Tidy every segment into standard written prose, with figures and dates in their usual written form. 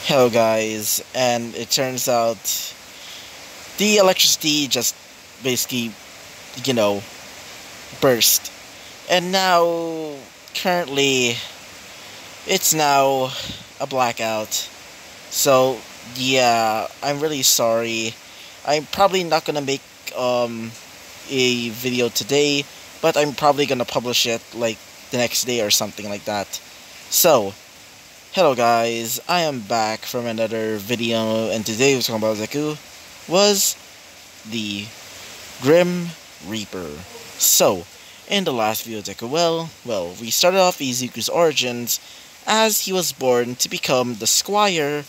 Hello guys, and it turns out the electricity just basically, you know, burst. And now, currently, it's now a blackout. So, yeah, I'm really sorry. I'm probably not gonna make um a video today, but I'm probably gonna publish it like the next day or something like that. So, hello guys, I am back from another video, and today we're talking about Deku was the Grim Reaper. So, in the last video of Deku, we started off Izuku's origins as he was born to become the squire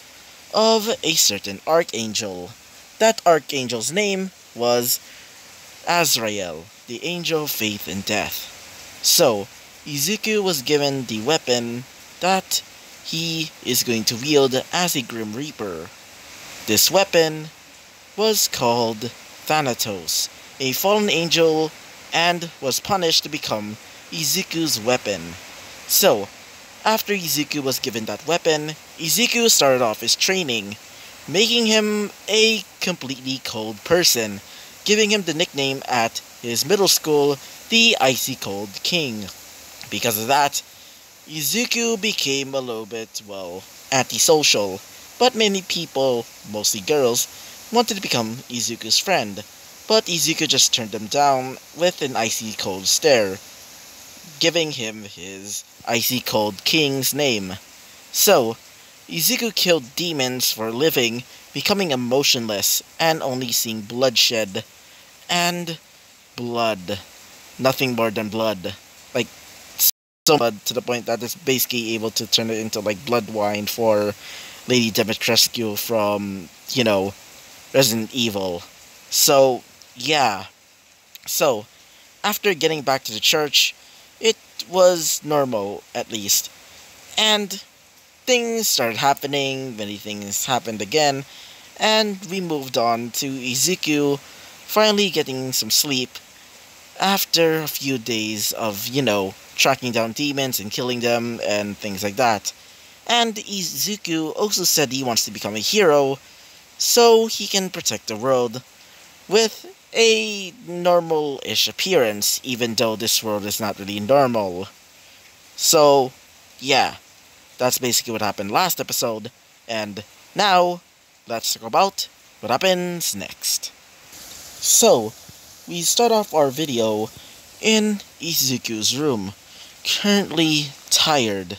of a certain archangel. That archangel's name was Azrael, the angel of faith and death. So, Izuku was given the weapon that he is going to wield as a Grim Reaper. This weapon was called Thanatos, a fallen angel, and was punished to become Izuku's weapon. So, after Izuku was given that weapon, Izuku started off his training, making him a completely cold person, giving him the nickname at his middle school, the Icy Cold King. Because of that, Izuku became a little bit, antisocial, but many people, mostly girls, wanted to become Izuku's friend, but Izuku just turned them down with an icy cold stare, giving him his Icy Cold King's name. So, Izuku killed demons for a living, becoming emotionless and only seeing bloodshed and blood. Nothing more than blood. Like, so blood to the point that it's basically able to turn it into like blood wine for Lady Dimitrescu from, Resident Evil. So, yeah. So, after getting back to the church, it was normal, at least. And things started happening, many things happened again, and we moved on to Izuku finally getting some sleep after a few days of, tracking down demons and killing them and things like that. And Izuku also said he wants to become a hero so he can protect the world with a normal-ish appearance, even though this world is not really normal. So, yeah, that's basically what happened last episode, and now, let's talk about what happens next. So, we start off our video in Izuku's room, currently tired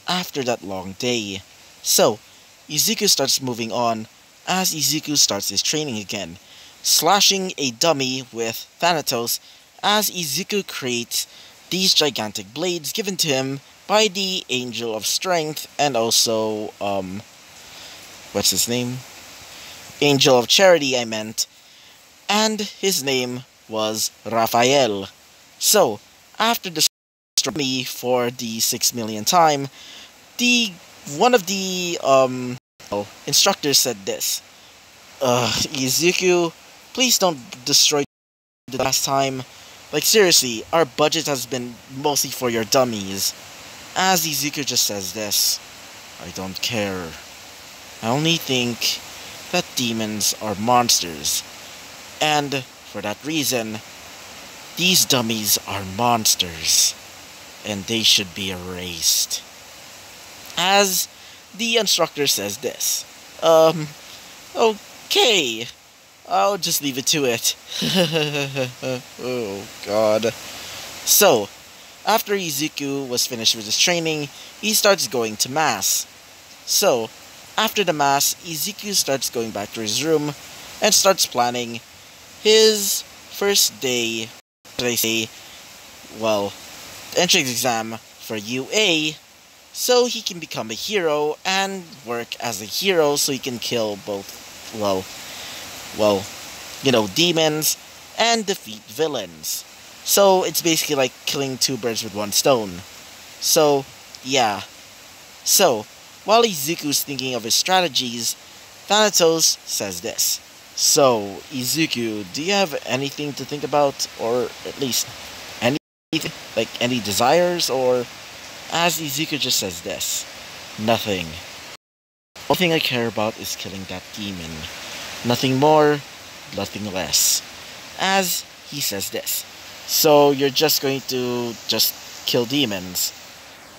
after that long day. So, Izuku starts moving on as Izuku starts his training again, slashing a dummy with Thanatos as Izuku creates these gigantic blades given to him by the Angel of Strength and also, what's his name? Angel of Charity, I meant. And his name was Raphael. So, after the me for the 6 millionth time, one of the instructors said this. Izuku, please don't destroy the last time. Like seriously, our budget has been mostly for your dummies. As Izuku just says this, I don't care. I only think that demons are monsters. And for that reason, these dummies are monsters. And they should be erased. As the instructor says this. Okay. I'll just leave it to it. Oh, God. So, after Izuku was finished with his training, he starts going to Mass. So, after the Mass, Izuku starts going back to his room and starts planning his first day, entrance exam for UA, so he can become a hero and work as a hero so he can kill both, demons and defeat villains. So it's basically like killing two birds with one stone. So, yeah. So, while Izuku's thinking of his strategies, Thanatos says this. So, Izuku, do you have anything to think about, or at least anything, like any desires, or as Izuku just says this, nothing. Only thing I care about is killing that demon. Nothing more, nothing less. As he says this. So you're just going to just kill demons.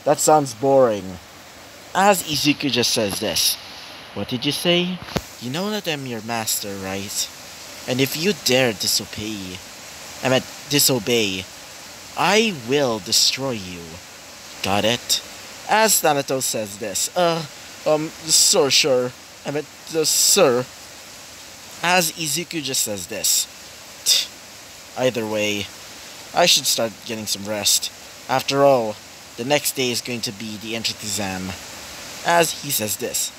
That sounds boring. As Izuku just says this. What did you say? You know that I'm your master, right? And if you dare disobey, I will destroy you. Got it? As Thanatos says this, sure. Sir. As Izuku just says this. Either way, I should start getting some rest. After all, the next day is going to be the entrance exam. As he says this.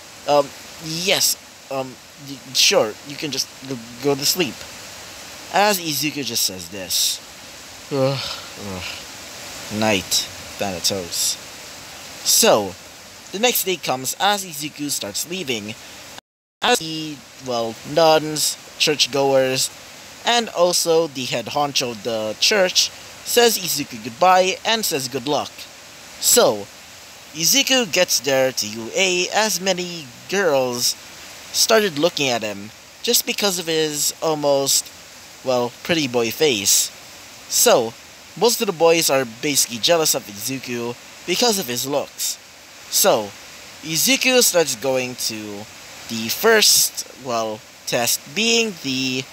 Yes, sure, you can just go to sleep. As Izuku just says this. Night, Thanatos. So, the next day comes as Izuku starts leaving. As the, nuns, churchgoers, and also the head honcho of the church says Izuku goodbye and says good luck. So, Izuku gets there to UA as many girls started looking at him just because of his almost, pretty boy face. So, most of the boys are basically jealous of Izuku because of his looks. So, Izuku starts going to the first, test being the,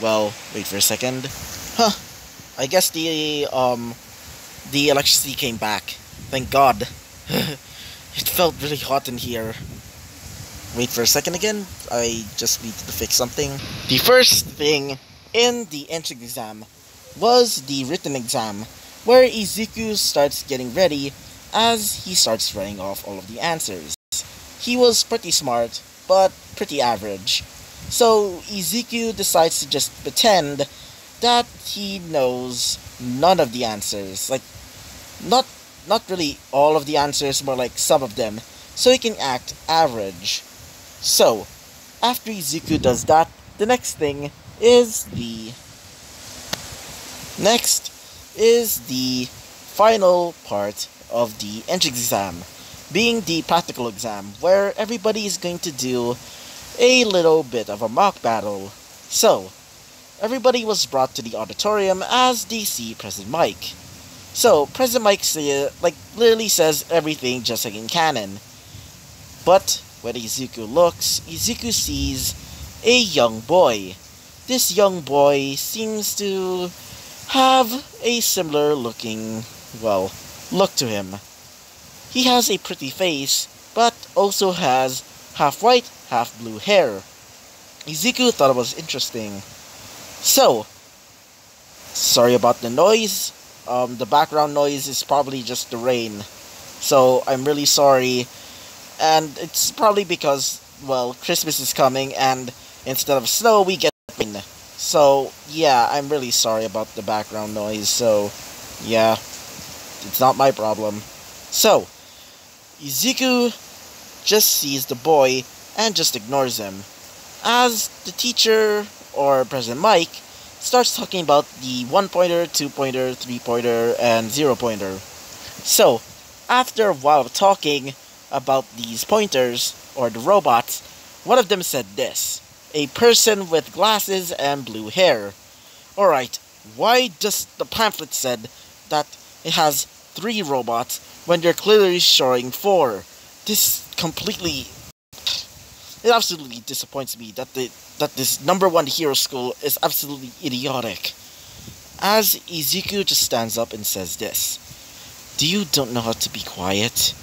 wait for a second. I guess the electricity came back. Thank God. It felt really hot in here. Wait for a second again. I just needed to fix something. The first thing in the entrance exam was the written exam, where Izuku starts getting ready as he starts writing off all of the answers. He was pretty smart, but pretty average. So Izuku decides to just pretend that he knows none of the answers. Not really all of the answers, more like some of them, so he can act average. So, after Izuku does that, the next is the final part of the entrance exam, being the practical exam, where everybody is going to do a little bit of a mock battle. So, everybody was brought to the auditorium as they see President Mike. So, President Mike literally says everything just like in canon. But when Izuku looks, Izuku sees a young boy. This young boy seems to have a similar looking, look to him. He has a pretty face, but also has half white, half blue hair. Izuku thought it was interesting. So, sorry about the noise. The background noise is probably just the rain. So, I'm really sorry. And it's probably because, Christmas is coming and instead of snow, we get rain. So, yeah, I'm really sorry about the background noise. So, yeah, it's not my problem. So, Izuku just sees the boy and just ignores him. As the teacher, or President Mike, starts talking about the 1-pointer, 2-pointer, 3-pointer, and 0-pointer. So, after a while of talking about these pointers, or the robots, one of them said this: a person with glasses and blue hair. Alright, why does the pamphlet said that it has 3 robots when they're clearly showing 4? It absolutely disappoints me that this #1 hero school is absolutely idiotic. As Izuku just stands up and says this: do you don't know how to be quiet?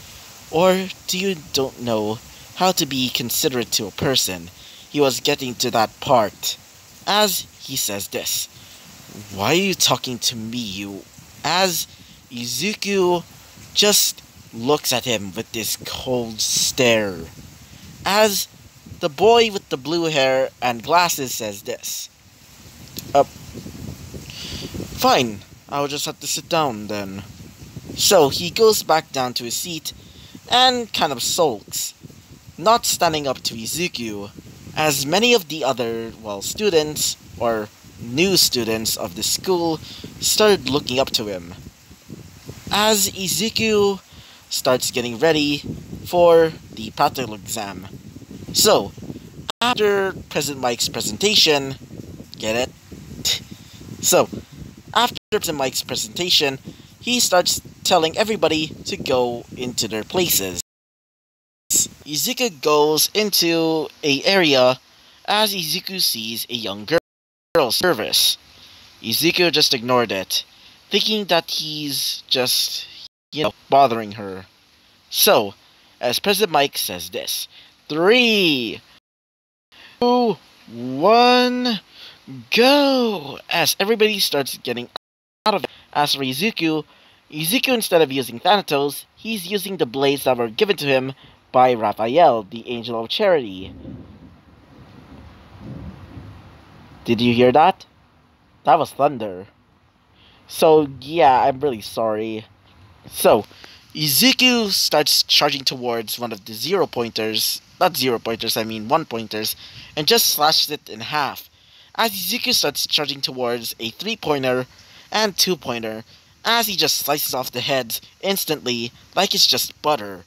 Or do you don't know how to be considerate to a person? He was getting to that part. As he says this: why are you talking to me, you? As Izuku just looks at him with this cold stare. As the boy with the blue hair and glasses says this: fine, I'll just have to sit down then. So he goes back down to his seat and kind of sulks, not standing up to Izuku, as many of the other, students, or new students of the school started looking up to him. As Izuku starts getting ready for the practical exam, So, after President Mike's presentation, get it? So, after President Mike's presentation, he starts telling everybody to go into their places. Izuku goes into a area as Izuku sees a young girl service. Izuku just ignored it, thinking that he's just, bothering her. So, as President Mike says this, 3, 2, 1, go! As everybody starts getting out of it. As for Izuku, instead of using Thanatos, he's using the blades that were given to him by Raphael, the Angel of Charity. Did you hear that? That was thunder. So, yeah, I'm really sorry. So, Izuku starts charging towards one of the not 0-pointers, I mean 1-pointers, and just slashes it in half. As Izuku starts charging towards a 3-pointer and 2-pointer, as he just slices off the heads instantly like it's just butter.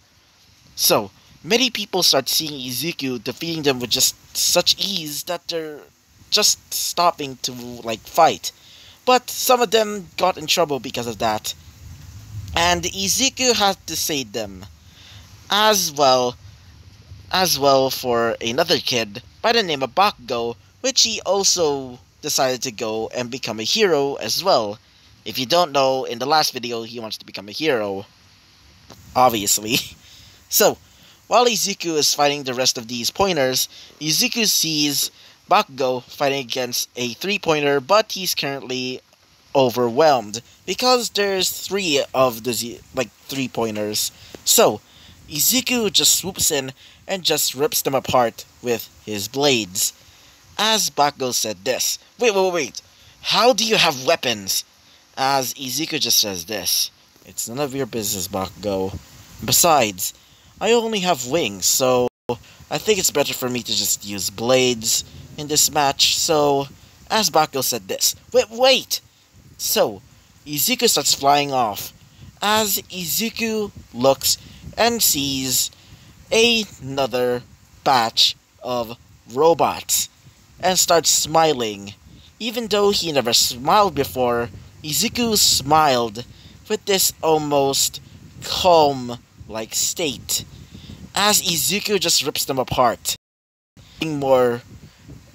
So, many people start seeing Izuku defeating them with just such ease that they're just stopping to, fight. But some of them got in trouble because of that. And Izuku had to save them. As well for another kid by the name of Bakugo, which he also decided to go and become a hero as well. If you don't know, in the last video, he wants to become a hero. Obviously. So, while Izuku is fighting the rest of these pointers, Izuku sees Bakugo fighting against a 3-pointer, but he's currently overwhelmed because there's 3 of the 3-pointers. So, Izuku just swoops in and just rips them apart with his blades. As Bakugo said this, wait, how do you have weapons? As Izuku just says this, it's none of your business, Bakugo. Besides, I only have wings, so I think it's better for me to just use blades in this match. So, as Bakugo said this, wait! So, Izuku starts flying off, as Izuku looks and sees another batch of robots, and starts smiling. Even though he never smiled before, Izuku smiled with this almost calm-like state, as Izuku just rips them apart. More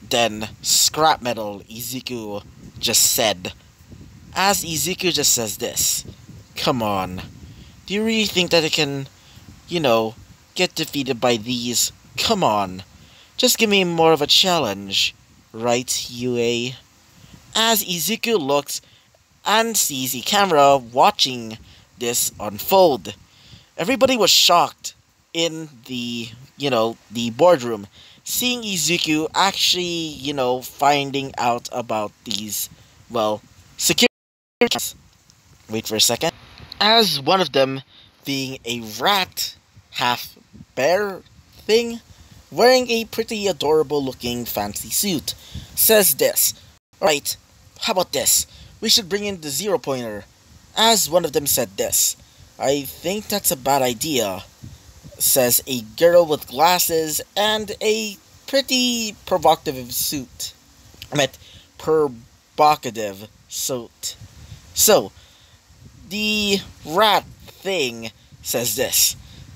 than scrap metal, Izuku just said. As Izuku just says this, come on, do you really think that it can, get defeated by these? Come on, just give me more of a challenge, right, UA? As Izuku looks and sees a camera watching this unfold. Everybody was shocked in the boardroom, seeing Izuku actually, finding out about these, security. Wait for a second. As one of them being a rat, half bear thing, wearing a pretty adorable looking fancy suit, says this, alright, how about this? We should bring in the 0-pointer. As one of them said this, I think that's a bad idea, says a girl with glasses and a pretty provocative suit. Provocative suit. So, the rat thing says this,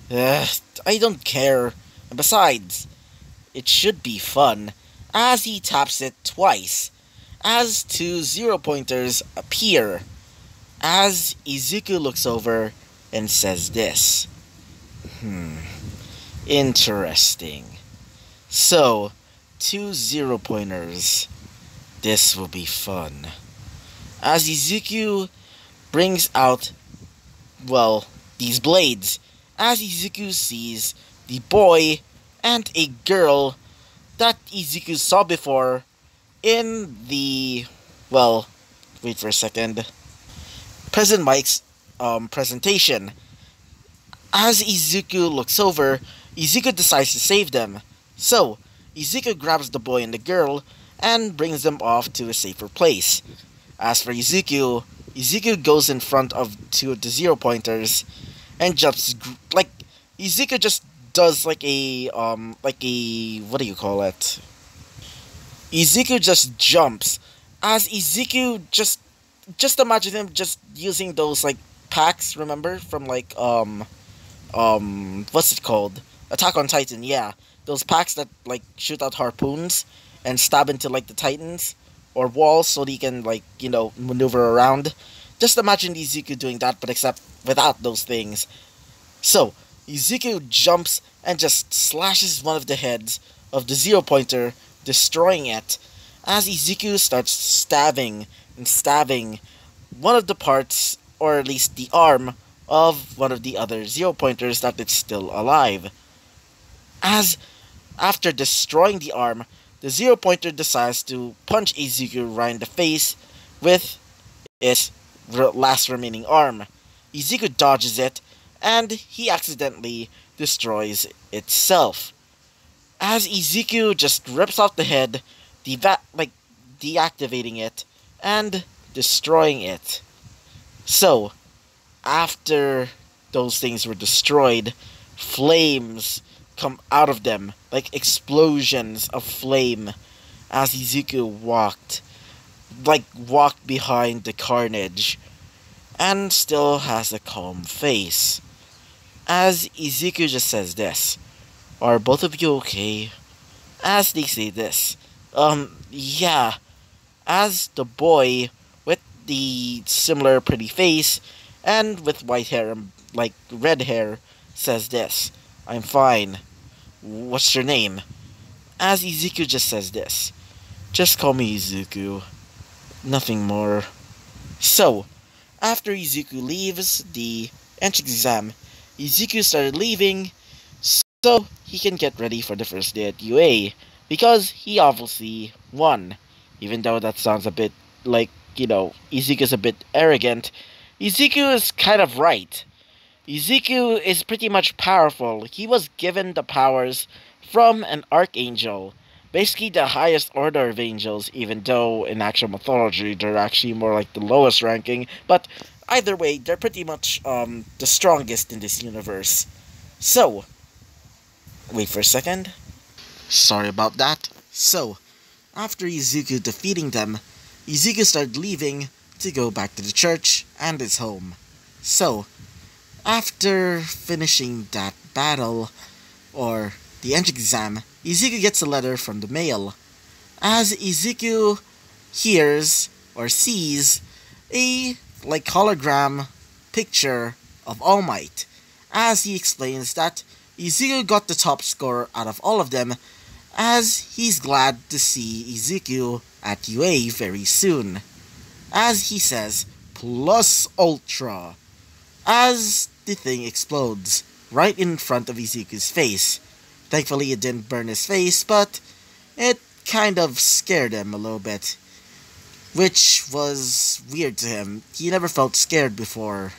I don't care, and besides, it should be fun, as he taps it twice, as 2 0-pointers appear, as Izuku looks over and says this, interesting. So, 2 0-pointers, this will be fun. As Izuku brings out, these blades, as Izuku sees the boy and a girl that Izuku saw before in the, wait for a second, President Mike's presentation. As Izuku looks over, Izuku decides to save them. So, Izuku grabs the boy and the girl and brings them off to a safer place. As for Izuku, Izuku goes in front of 2 of the 0-pointers and jumps, Izuku just does like a what do you call it? Izuku just jumps. As Izuku just imagine him just using those like packs, remember? From like what's it called? Attack on Titan, yeah. Those packs that like shoot out harpoons and stab into like the titans or walls so that he can like, maneuver around. Just imagine Izuku doing that, but except without those things. So, Izuku jumps and just slashes one of the heads of the zero pointer, destroying it, as Izuku starts stabbing and stabbing one of the parts, or at least the arm, of one of the other zero pointers that is still alive. As after destroying the arm, the zero pointer decides to punch Izuku right in the face with its last remaining arm. Izuku dodges it, and he accidentally destroys itself. As Izuku just rips off the head, deactivating it, and destroying it. So, after those things were destroyed, flames come out of them, like explosions of flame, as Izuku walked behind the carnage, and still has a calm face. As Izuku just says this, "Are both of you okay?" As they say this, yeah, as the boy with the similar pretty face and with white hair and like red hair says this, "I'm fine. What's your name?" As Izuku just says this, "Just call me Izuku. Nothing more." So, after Izuku leaves the entrance exam, Izuku started leaving so he can get ready for the first day at UA, because he obviously won. Even though that sounds a bit like, Izuku's a bit arrogant, Izuku is kind of right. Izuku is pretty much powerful. He was given the powers from an archangel. Basically the highest order of angels, even though in actual mythology they're actually more like the lowest ranking. But either way, they're pretty much the strongest in this universe. So, wait for a second. Sorry about that. So, after Izuku defeating them, Izuku started leaving to go back to the church and his home. So, after finishing that battle, or the entrance exam, Izuku gets a letter from the mail. As Izuku hears or sees a hologram picture of All Might, as he explains that Izuku got the top score out of all of them, as he's glad to see Izuku at UA very soon. As he says, "Plus Ultra," as the thing explodes right in front of Izuku's face. Thankfully it didn't burn his face, but it kind of scared him a little bit, which was weird to him. He never felt scared before.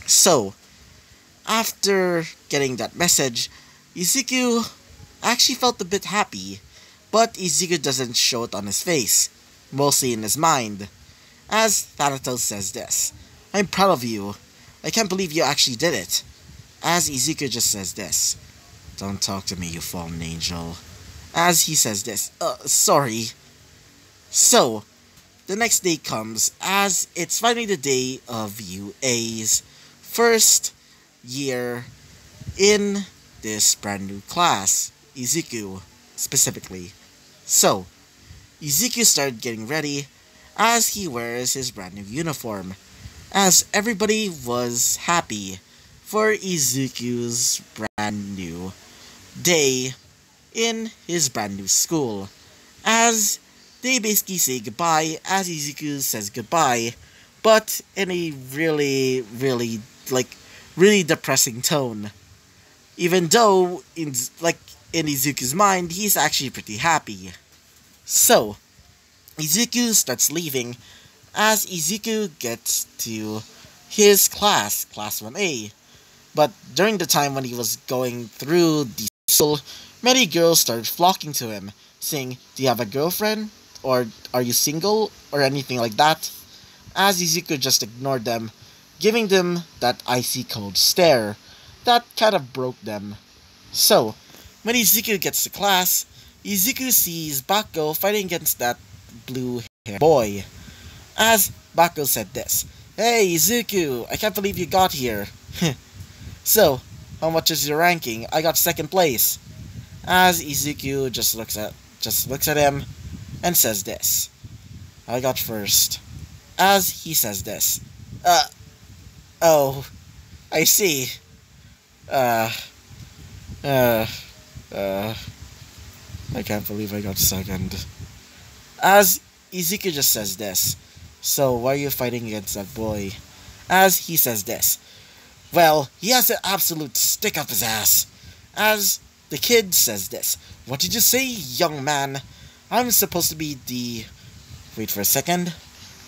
So, after getting that message, Izuku actually felt a bit happy, but Izuku doesn't show it on his face, mostly in his mind. As Thanatos says this, "I'm proud of you. I can't believe you actually did it." As Izuku just says this, "Don't talk to me, you fallen angel." As he says this, sorry. So, the next day comes, as it's finally the day of UA's first year in this brand new class, Izuku specifically. So, Izuku started getting ready as he wears his brand new uniform, as everybody was happy for Izuku's brand new day in his brand new school, as they basically say goodbye, as Izuku says goodbye, but in a really, really depressing tone. Even though, in Izuku's mind, he's actually pretty happy. So, Izuku starts leaving, as Izuku gets to his class 1A. But during the time when he was going through the school, many girls started flocking to him, saying, "Do you have a girlfriend? Or are you single?" Or anything like that. As Izuku just ignored them, giving them that icy cold stare that kind of broke them. So, when Izuku gets to class, Izuku sees Bako fighting against that blue haired boy. As Bako said this, "Hey Izuku, I can't believe you got here." "So, how much is your ranking? I got second place." As Izuku just looks at him and says this, "I got first." As he says this, "Uh, oh, I see. Uh, uh, uh, I can't believe I got second." As Izuku just says this, "So why are you fighting against that boy?" As he says this, "Well, he has an absolute stick up his ass." As the kid says this, "What did you say, young man? I'm supposed to be the... wait for a second.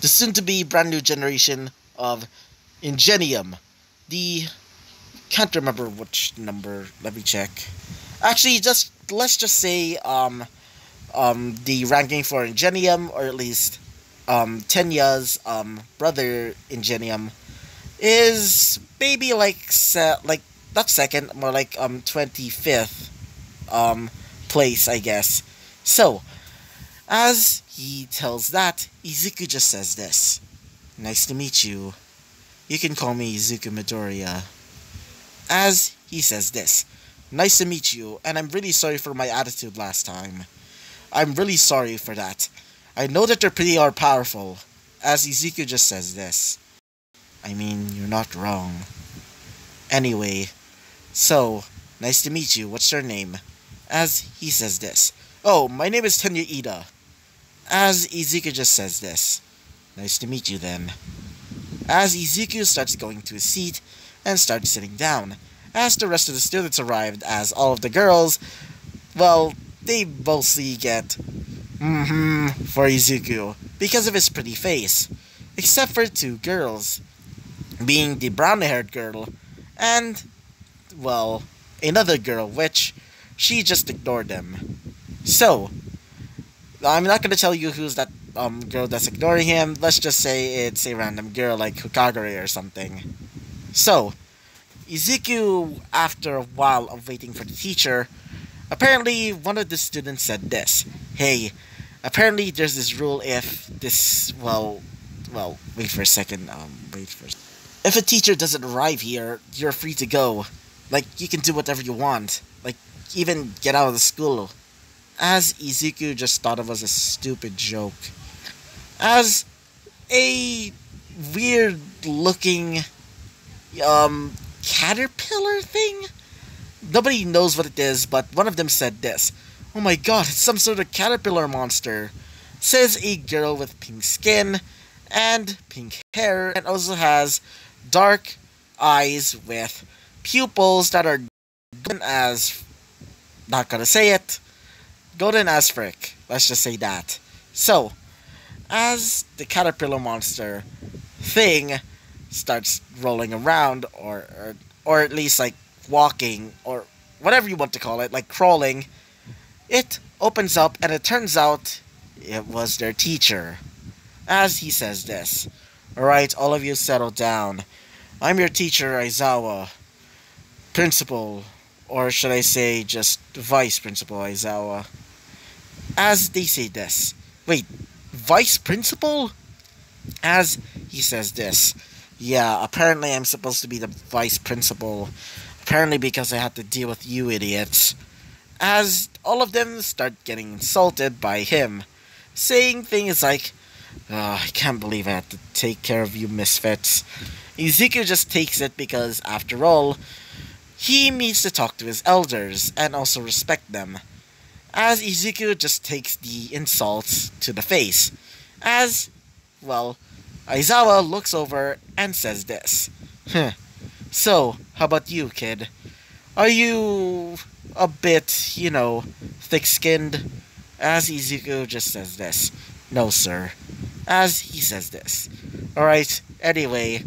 The soon-to-be brand new generation of Ingenium. The... can't remember which number. Let me check. Actually, let's just say, the ranking for Ingenium, or at least, Tenya's, brother Ingenium, is maybe like not second, more like 25th place, I guess. So, as he tells that, Izuku just says this, "Nice to meet you. You can call me Izuku Midoriya." As he says this, "Nice to meet you, and I'm really sorry for my attitude last time. I'm really sorry for that. I know that you're pretty powerful." As Izuku just says this, "I mean, you're not wrong. Anyway, so, nice to meet you. What's your name?" As he says this, "Oh, my name is Tenya Ida." As Izuku just says this, "Nice to meet you then." As Izuku starts going to his seat and starts sitting down, as the rest of the students arrived, as all of the girls, well, they mostly get for Izuku because of his pretty face, except for two girls, being the brown-haired girl and, well, another girl, which she just ignored them. So, I'm not gonna tell you who's that girl that's ignoring him. Let's just say it's a random girl like Hokagure or something. So, Izuku, after a while of waiting for the teacher, apparently one of the students said this, "Hey, apparently there's this rule if this, wait for a second, if a teacher doesn't arrive here, you're free to go. Like, you can do whatever you want. Like, even get out of the school." As Izuku just thought it was a stupid joke. As a weird looking, caterpillar thing? Nobody knows what it is, but one of them said this, "Oh my god, it's some sort of caterpillar monster," says a girl with pink skin and pink hair, and also has dark eyes with pupils that are golden as, not gonna say it, golden as frick. Let's just say that. So, as the caterpillar monster thing starts rolling around, or at least like walking, or whatever you want to call it, like crawling, it opens up and it turns out it was their teacher. As he says this, "Alright, all of you settle down. I'm your teacher, Aizawa. Principal, or should I say just Vice Principal Aizawa." As they say this, "Wait, Vice Principal?" As he says this, "Yeah, apparently I'm supposed to be the Vice Principal. Apparently because I had to deal with you idiots." As all of them start getting insulted by him, saying things like, "Oh, I can't believe I had to take care of you misfits." Izuku just takes it because, after all, he needs to talk to his elders and also respect them. As Izuku just takes the insults to the face. As, well, Aizawa looks over and says this, "So, how about you, kid? Are you a bit, thick-skinned?" As Izuku just says this, "No, sir." As he says this, "Alright, anyway,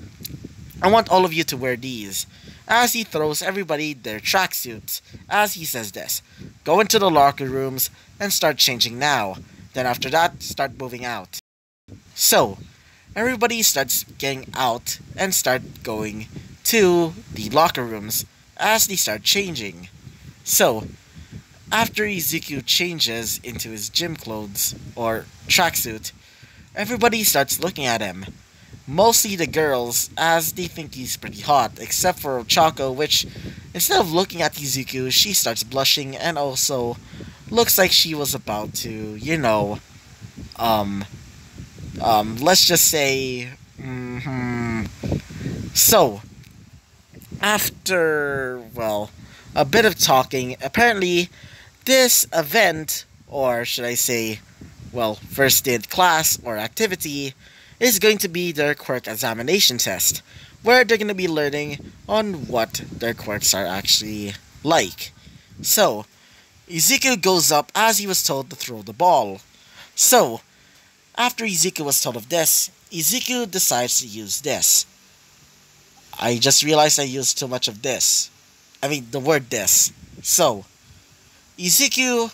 I want all of you to wear these." As he throws everybody their tracksuits. As he says this, "Go into the locker rooms and start changing now. Then after that, start moving out." So, everybody starts getting out and start going to the locker rooms as they start changing. So, after Izuku changes into his gym clothes, or tracksuit, everybody starts looking at him. Mostly the girls, as they think he's pretty hot, except for Ochako, which, instead of looking at Izuku, she starts blushing and also looks like she was about to, um, let's just say, So, after, well, a bit of talking, apparently this event, or should I say, well, first day of class or activity, is going to be their quirk examination test, where they're going to be learning on what their quirks are actually like. So, Izuku goes up as he was told to throw the ball. So, after Izuku was told of this, Izuku decides to use this. I just realized I used too much of this. I mean, the word this. So, Izuku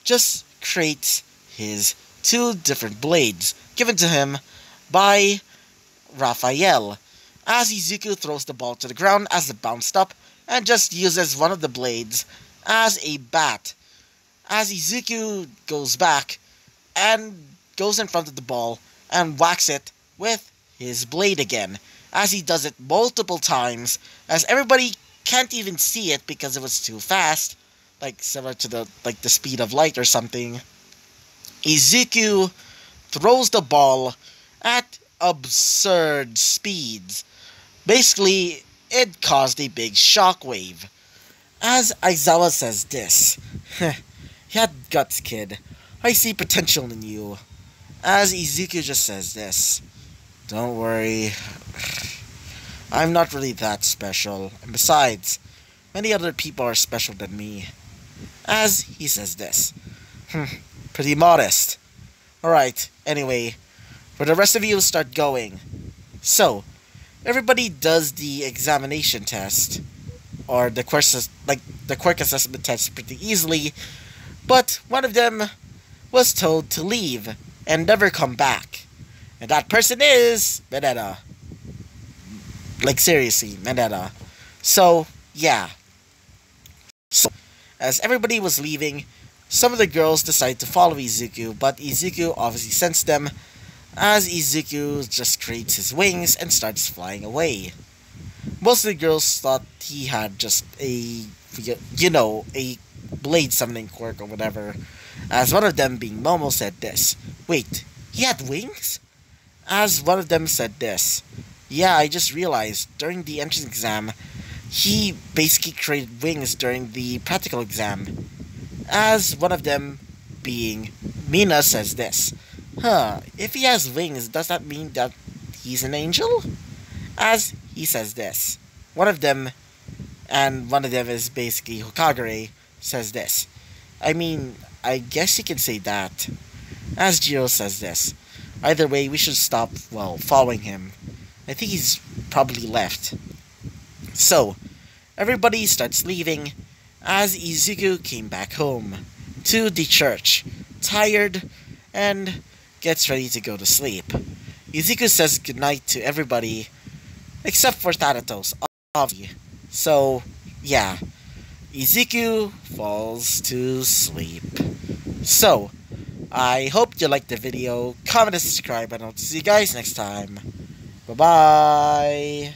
just creates his two different blades given to him by Raphael, as Izuku throws the ball to the ground as it bounced up and just uses one of the blades as a bat. As Izuku goes back and goes in front of the ball and whacks it with his blade again, as he does it multiple times, as everybody can't even see it because it was too fast, like similar to the speed of light or something. Izuku throws the ball at absurd speeds. Basically, it caused a big shockwave. As Aizawa says this, you had guts, kid. I see potential in you. As Izuku just says this, don't worry, I'm not really that special, and besides, many other people are special than me. As he says this, pretty modest. Alright, anyway, for the rest of you, start going. So, everybody does the examination test, or the quirk assessment test pretty easily, but one of them was told to leave and never come back. And that person is Mineta. Like seriously, Mineta. So, yeah. So, as everybody was leaving, some of the girls decided to follow Izuku, but Izuku obviously sensed them, as Izuku just creates his wings and starts flying away. Most of the girls thought he had just a blade summoning quirk or whatever, as one of them, being Momo, said this. Wait, he had wings? As one of them said this. Yeah, I just realized, during the entrance exam, he basically created wings during the practical exam. As one of them, being Mina, says this. If he has wings, does that mean that he's an angel? As he says this. One of them, and one of them is basically Hokagure, says this. I mean, I guess you can say that. As Jiro says this. Either way, we should stop, following him. I think he's probably left. So, everybody starts leaving, as Izuku came back home to the church, tired, and gets ready to go to sleep. Izuku says goodnight to everybody, except for Thanatos, obviously. So, yeah. Izuku falls to sleep. So, I hope you liked the video. Comment and subscribe, and I'll see you guys next time. Bye-bye.